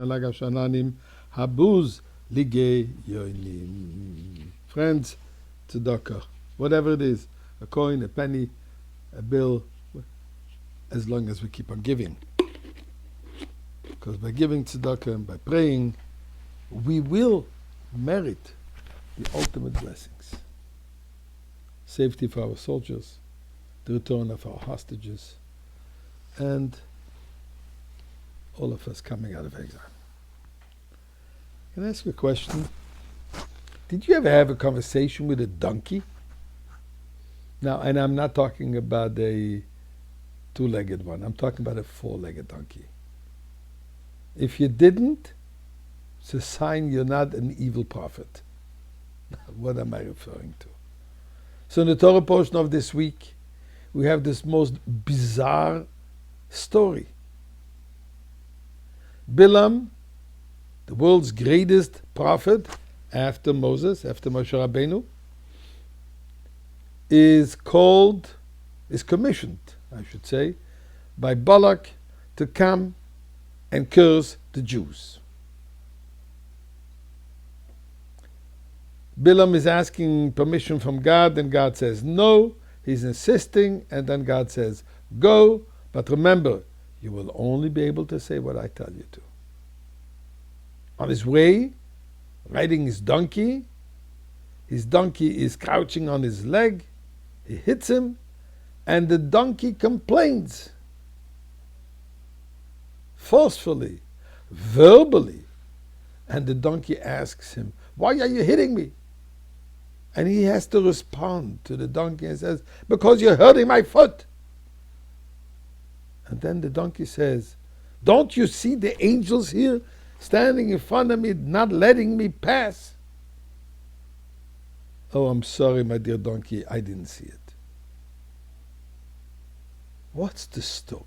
habuz lige yoinim. Friends, tzedakah, whatever it is, a coin, a penny, a bill, as long as we keep on giving. Because by giving tzedakah and by praying, we will merit the ultimate blessings. Safety for our soldiers, the return of our hostages, and all of us coming out of exile. Can I ask you a question? Did you ever have a conversation with a donkey? Now, and I'm not talking about a two-legged one. I'm talking about a four-legged donkey. If you didn't, it's a sign you're not an evil prophet. What am I referring to? So in the Torah portion of this week, we have this most bizarre story. Bilam, the world's greatest prophet after Moses, after Moshe Rabbeinu, is commissioned, I should say, by Balak to come and curse the Jews. Bilam is asking permission from God, and God says no. He's insisting, and then God says, go, but remember, you will only be able to say what I tell you to. On his way, riding his donkey is crouching on his leg. He hits him, and the donkey complains forcefully, verbally. And the donkey asks him, why are you hitting me? And he has to respond to the donkey and says, because you're hurting my foot. And then the donkey says, don't you see the angels here standing in front of me, not letting me pass? Oh, I'm sorry, my dear donkey, I didn't see it. What's the story?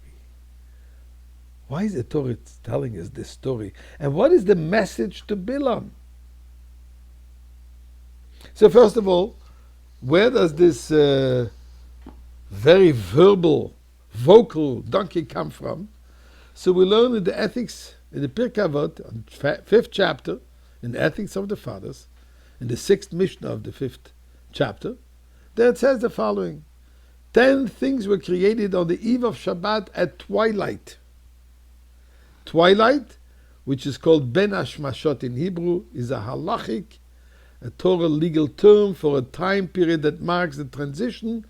Why is the Torah telling us this story? And what is the message to Bilam? So first of all, where does this very vocal donkey come from? So we learn in the ethics, in the Pirkei Avot, 5th chapter, in the ethics of the fathers, in the 6th Mishnah of the 5th chapter, there it says the following: 10 things were created on the eve of Shabbat at twilight. Twilight, which is called Ben Hashmashot in Hebrew, is a halachic, a Torah legal term for a time period that marks the transition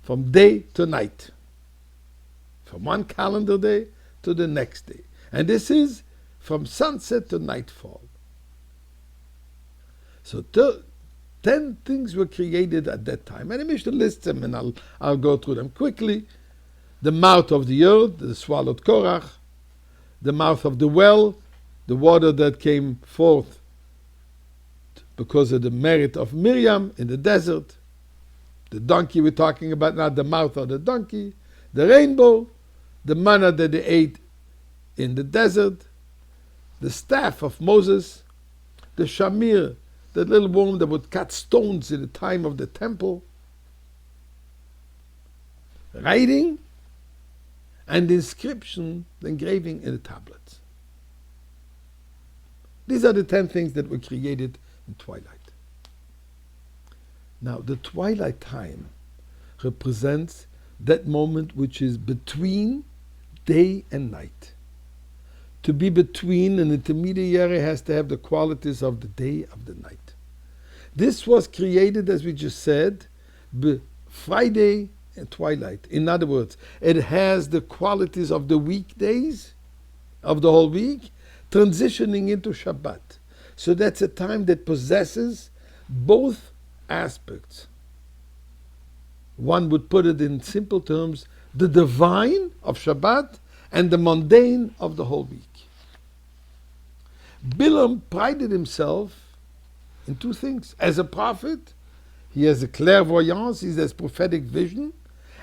from day to night, from one calendar day to the next day. And this is from sunset to nightfall. So 10 things were created at that time. And the Mishnah lists them, and I'll go through them quickly. The mouth of the earth, the swallowed Korach. The mouth of the well, the water that came forth because of the merit of Miriam in the desert. The donkey we're talking about now, the mouth of the donkey. The rainbow, the manna that they ate in the desert. The staff of Moses. The shamir, that little worm that would cut stones in the time of the temple. Writing, and the inscription, the engraving in the tablets. These are the 10 things that were created in twilight. Now, the twilight time represents that moment which is between day and night. To be between, an intermediary has to have the qualities of the day of the night. This was created, as we just said, Friday and twilight. In other words, it has the qualities of the weekdays of the whole week, transitioning into Shabbat. So that's a time that possesses both aspects. One would put it in simple terms, the divine of Shabbat and the mundane of the whole week. Bilam prided himself in 2 things. As a prophet, he has a clairvoyance, he has prophetic vision,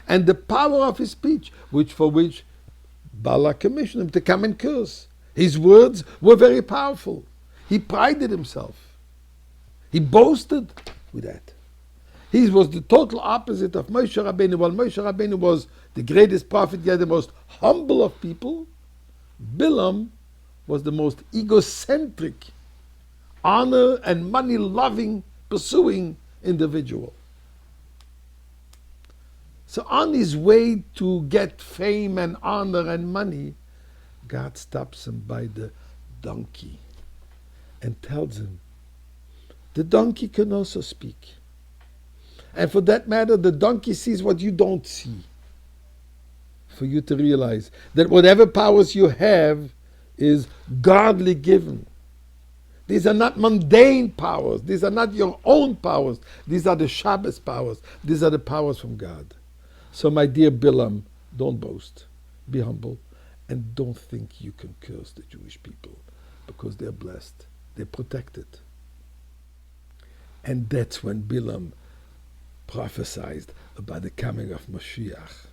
and the power of his speech, for which Balak commissioned him to come and curse. His words were very powerful. He prided himself. He boasted with that. He was the total opposite of Moshe Rabbeinu. While Moshe Rabbeinu was the greatest prophet, yet the most humble of people, Bilam was the most egocentric, honor and money-loving, pursuing individual. So on his way to get fame and honor and money, God stops him by the donkey and tells him, the donkey can also speak. And for that matter, the donkey sees what you don't see. For you to realize that whatever powers you have is godly given. These are not mundane powers. These are not your own powers. These are the Shabbos powers. These are the powers from God. So my dear Bilam, don't boast. Be humble. And don't think you can curse the Jewish people, because they're blessed. They're protected. And that's when Bilam prophesied about the coming of Mashiach.